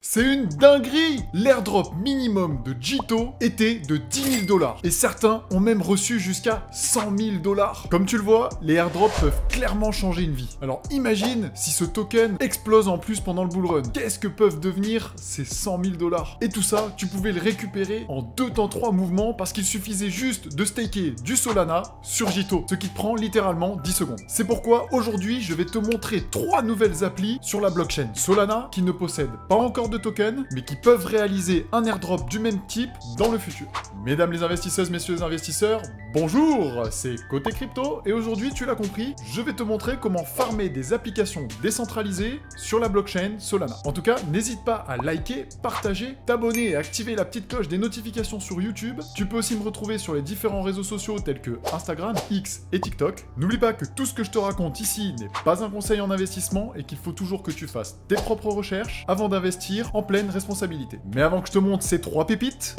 C'est une dinguerie! L'airdrop minimum de Jito était de 10 000 $. Et certains ont même reçu jusqu'à 100 000 $. Comme tu le vois, les airdrops peuvent clairement changer une vie. Alors imagine si ce token explose en plus pendant le bull run. Qu'est-ce que peuvent devenir ces 100 000 $? Et tout ça, tu pouvais le récupérer en 2 temps 3 mouvements parce qu'il suffisait juste de staker du Solana sur Jito. Ce qui te prend littéralement 10 secondes. C'est pourquoi aujourd'hui, je vais te montrer 3 nouvelles applis sur la blockchain Solana qui ne possèdent pas encore de tokens, mais qui peuvent réaliser un airdrop du même type dans le futur. Mesdames les investisseuses, messieurs les investisseurs, bonjour, c'est Côté Crypto, et aujourd'hui, tu l'as compris, je vais te montrer comment farmer des applications décentralisées sur la blockchain Solana. En tout cas, n'hésite pas à liker, partager, t'abonner et activer la petite cloche des notifications sur YouTube. Tu peux aussi me retrouver sur les différents réseaux sociaux tels que Instagram, X et TikTok. N'oublie pas que tout ce que je te raconte ici n'est pas un conseil en investissement et qu'il faut toujours que tu fasses tes propres recherches avant d'investir en pleine responsabilité. Mais avant que je te montre ces 3 pépites,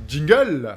jingle!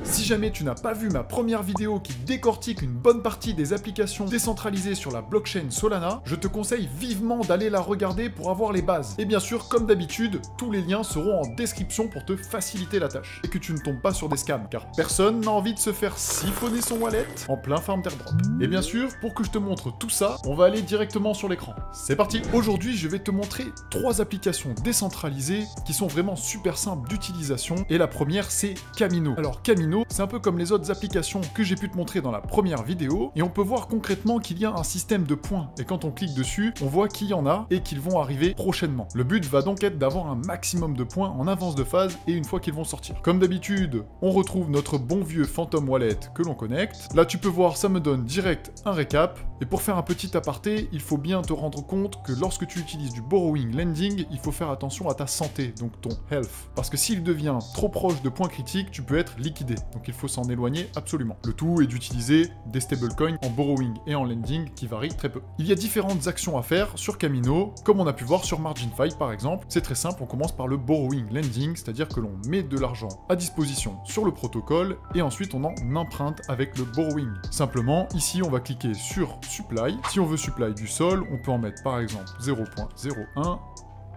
Si jamais tu n'as pas vu ma première vidéo qui décortique une bonne partie des applications décentralisées sur la blockchain Solana, je te conseille vivement d'aller la regarder pour avoir les bases. Et bien sûr, comme d'habitude, tous les liens seront en description pour te faciliter la tâche. Et que tu ne tombes pas sur des scams, car personne n'a envie de se faire siphonner son wallet en plein farm d'airdrop. Et bien sûr, pour que je te montre tout ça, on va aller directement sur l'écran. C'est parti! Aujourd'hui, je vais te montrer 3 applications décentralisées qui sont vraiment super simples d'utilisation. Et la première, c'est Kamino. Alors Kamino, c'est un peu comme les autres applications que j'ai pu te montrer dans la première vidéo, et on peut voir concrètement qu'il y a un système de points, et quand on clique dessus, on voit qu'il y en a, et qu'ils vont arriver prochainement. Le but va donc être d'avoir un maximum de points en avance de phase, et une fois qu'ils vont sortir. Comme d'habitude, on retrouve notre bon vieux Phantom Wallet que l'on connecte. Là tu peux voir, ça me donne direct un récap, et pour faire un petit aparté, il faut bien te rendre compte que lorsque tu utilises du borrowing lending, il faut faire attention à ta santé, donc ton health, parce que s'il devient trop proche de points critiques, tu peux être liquidé. Donc il faut s'en éloigner absolument. Le tout est d'utiliser des stablecoins en borrowing et en lending qui varient très peu. Il y a différentes actions à faire sur Kamino, comme on a pu voir sur Margin5 par exemple. C'est très simple, on commence par le borrowing lending, c'est-à-dire que l'on met de l'argent à disposition sur le protocole et ensuite on en emprunte avec le borrowing. Simplement, ici on va cliquer sur supply. Si on veut supply du sol, on peut en mettre par exemple 0.01,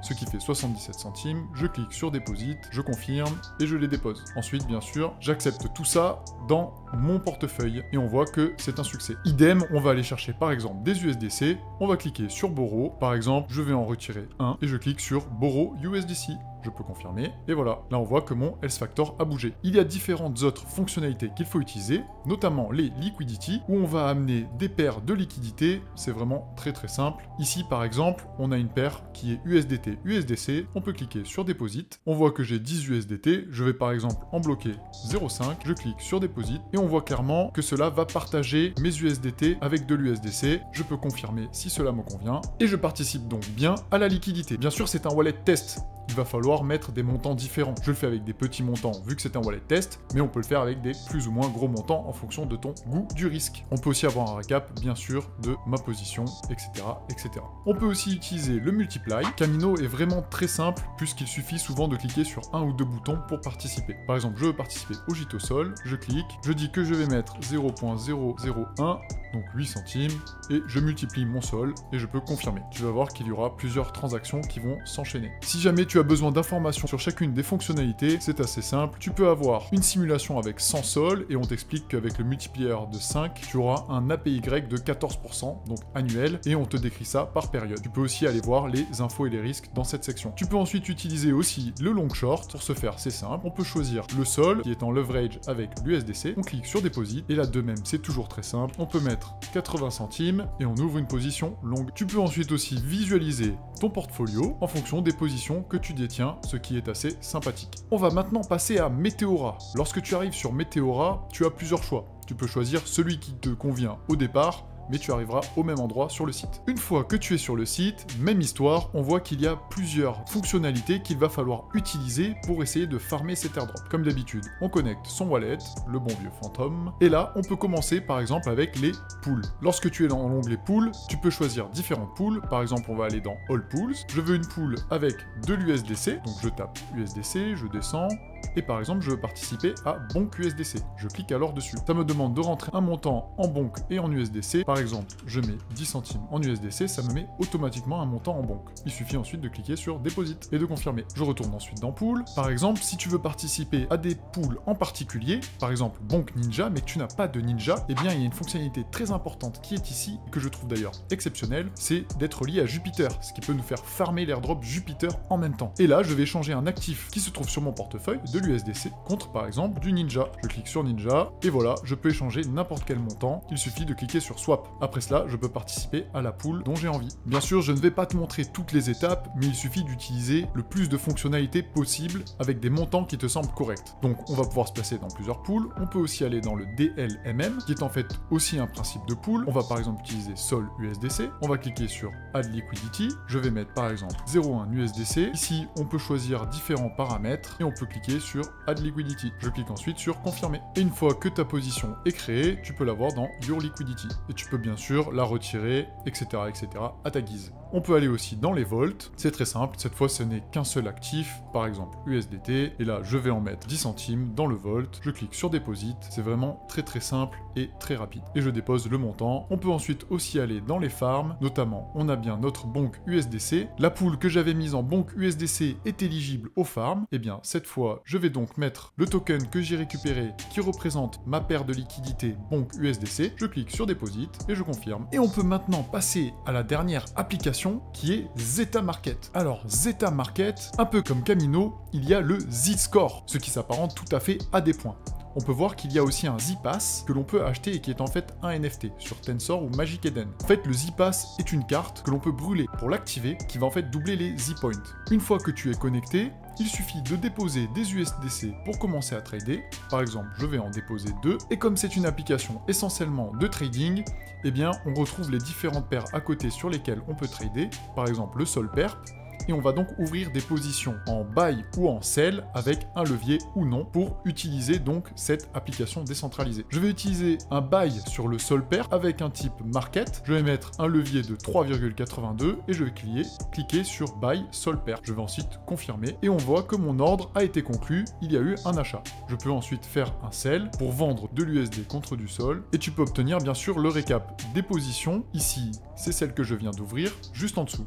ce qui fait 77 centimes, je clique sur Deposit, je confirme et je les dépose. Ensuite, bien sûr, j'accepte tout ça dans mon portefeuille et on voit que c'est un succès. Idem, on va aller chercher par exemple des USDC, on va cliquer sur Borrow, par exemple, je vais en retirer un et je clique sur Borrow USDC. Je peux confirmer, et voilà, là on voit que mon Health Factor a bougé. Il y a différentes autres fonctionnalités qu'il faut utiliser, notamment les liquidity, où on va amener des paires de liquidités, c'est vraiment très simple. Ici par exemple, on a une paire qui est USDT, USDC, on peut cliquer sur Deposit, on voit que j'ai 10 USDT, je vais par exemple en bloquer 0,5, je clique sur Deposit, et on voit clairement que cela va partager mes USDT avec de l'USDC, je peux confirmer si cela me convient, et je participe donc bien à la liquidité. Bien sûr c'est un wallet test, il va falloir mettre des montants différents. Je le fais avec des petits montants vu que c'est un wallet test, mais on peut le faire avec des plus ou moins gros montants en fonction de ton goût du risque. On peut aussi avoir un récap, bien sûr, de ma position, etc., etc. On peut aussi utiliser le multiply. Kamino est vraiment très simple, puisqu'il suffit souvent de cliquer sur un ou 2 boutons pour participer. Par exemple, je veux participer au Jito Sol, je clique, je dis que je vais mettre 0.001, donc 8 centimes, et je multiplie mon sol, et je peux confirmer. Tu vas voir qu'il y aura plusieurs transactions qui vont s'enchaîner. Si jamais tu as besoin d'informations sur chacune des fonctionnalités, c'est assez simple. Tu peux avoir une simulation avec 100 sols, et on t'explique qu'avec le multiplier de 5, tu auras un APY de 14%, donc annuel, et on te décrit ça par période. Tu peux aussi aller voir les infos et les risques dans cette section. Tu peux ensuite utiliser aussi le long short. Pour ce faire, c'est simple. On peut choisir le sol, qui est en leverage avec l'USDC. On clique sur Deposit, et là de même, c'est toujours très simple. On peut mettre 80 centimes et on ouvre une position longue. Tu peux ensuite aussi visualiser ton portfolio en fonction des positions que tu détiens, ce qui est assez sympathique. On va maintenant passer à Meteora. Lorsque tu arrives sur Meteora, tu as plusieurs choix. Tu peux choisir celui qui te convient au départ, mais tu arriveras au même endroit sur le site. Une fois que tu es sur le site, même histoire, on voit qu'il y a plusieurs fonctionnalités qu'il va falloir utiliser pour essayer de farmer cet airdrop. Comme d'habitude, on connecte son wallet, le bon vieux Phantom, et là, on peut commencer par exemple avec les pools. Lorsque tu es dans l'onglet Pool, tu peux choisir différentes pools. Par exemple, on va aller dans All Pools. Je veux une pool avec de l'USDC, donc je tape USDC, je descends, et par exemple je veux participer à Bonk USDC. Je clique alors dessus. Ça me demande de rentrer un montant en Bonk et en USDC. Par exemple, je mets 10 centimes en USDC, ça me met automatiquement un montant en Bonk. Il suffit ensuite de cliquer sur Deposit et de confirmer. Je retourne ensuite dans Pool. Par exemple, si tu veux participer à des pools en particulier, par exemple Bonk Ninja, mais que tu n'as pas de Ninja, eh bien il y a une fonctionnalité très importante qui est ici, et que je trouve d'ailleurs exceptionnelle, c'est d'être lié à Jupiter, ce qui peut nous faire farmer l'airdrop Jupiter en même temps. Et là, je vais changer un actif qui se trouve sur mon portefeuille de l'USDC contre par exemple du Ninja. Je clique sur Ninja, et voilà, je peux échanger n'importe quel montant, il suffit de cliquer sur Swap. Après cela, je peux participer à la pool dont j'ai envie. Bien sûr, je ne vais pas te montrer toutes les étapes, mais il suffit d'utiliser le plus de fonctionnalités possible avec des montants qui te semblent corrects. Donc on va pouvoir se placer dans plusieurs pools, on peut aussi aller dans le DLMM, qui est en fait aussi un principe de pool. On va par exemple utiliser Sol USDC, on va cliquer sur Add Liquidity, je vais mettre par exemple 0,1 USDC. Ici, on peut choisir différents paramètres et on peut cliquer sur Add Liquidity. Je clique ensuite sur Confirmer. Et une fois que ta position est créée, tu peux la voir dans Your Liquidity. Et tu peux bien sûr la retirer, etc., etc. à ta guise. On peut aller aussi dans les volts, c'est très simple, cette fois ce n'est qu'un seul actif, par exemple USDT, et là je vais en mettre 10 centimes dans le volt, je clique sur Deposit, c'est vraiment très simple et très rapide. Et je dépose le montant. On peut ensuite aussi aller dans les farms, notamment on a bien notre Bonk USDC, la pool que j'avais mise en Bonk USDC est éligible aux farms, et bien cette fois je vais donc mettre le token que j'ai récupéré qui représente ma paire de liquidités Bonk USDC, je clique sur Deposit et je confirme. Et on peut maintenant passer à la dernière application qui est Zeta Market. Alors Zeta Market, un peu comme Camino, il y a le Z-Score, ce qui s'apparente tout à fait à des points. On peut voir qu'il y a aussi un Z-Pass que l'on peut acheter et qui est en fait un NFT sur Tensor ou Magic Eden. En fait, le Z-Pass est une carte que l'on peut brûler pour l'activer qui va en fait doubler les Z-Points. Une fois que tu es connecté, il suffit de déposer des USDC pour commencer à trader. Par exemple, je vais en déposer 2. Et comme c'est une application essentiellement de trading, eh bien, on retrouve les différentes paires à côté sur lesquelles on peut trader. Par exemple, le Sol Perp. Et on va donc ouvrir des positions en buy ou en sell avec un levier ou non pour utiliser donc cette application décentralisée. Je vais utiliser un buy sur le Sol Perp avec un type market. Je vais mettre un levier de 3,82 et je vais cliquer sur buy Sol Perp. Je vais ensuite confirmer et on voit que mon ordre a été conclu. Il y a eu un achat. Je peux ensuite faire un sell pour vendre de l'USD contre du Sol et tu peux obtenir bien sûr le récap des positions. Ici, c'est celle que je viens d'ouvrir juste en dessous.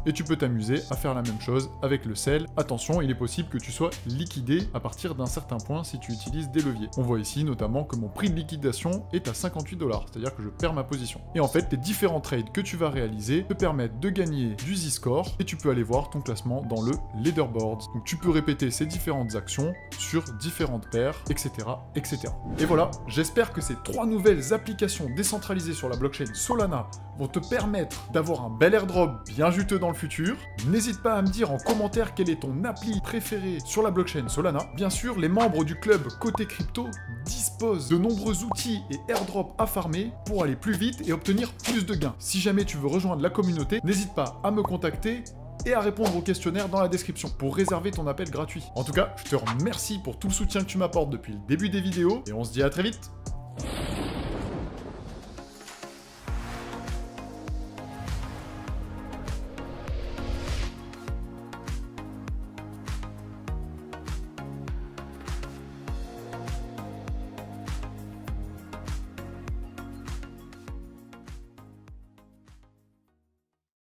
Et tu peux t'amuser à faire la même chose avec le sell. Attention, il est possible que tu sois liquidé à partir d'un certain point si tu utilises des leviers. On voit ici notamment que mon prix de liquidation est à 58 $, c'est-à-dire que je perds ma position. Et en fait, les différents trades que tu vas réaliser te permettent de gagner du Z-Score et tu peux aller voir ton classement dans le leaderboard. Donc tu peux répéter ces différentes actions sur différentes paires, etc., etc. Et voilà, j'espère que ces 3 nouvelles applications décentralisées sur la blockchain Solana vont te permettre d'avoir un bel airdrop bien juteux dans le futur. N'hésite pas à me dire en commentaire quelle est ton appli préférée sur la blockchain Solana. Bien sûr, les membres du club Côté Crypto disposent de nombreux outils et airdrops à farmer pour aller plus vite et obtenir plus de gains. Si jamais tu veux rejoindre la communauté, n'hésite pas à me contacter et à répondre au questionnaire dans la description pour réserver ton appel gratuit. En tout cas, je te remercie pour tout le soutien que tu m'apportes depuis le début des vidéos et on se dit à très vite.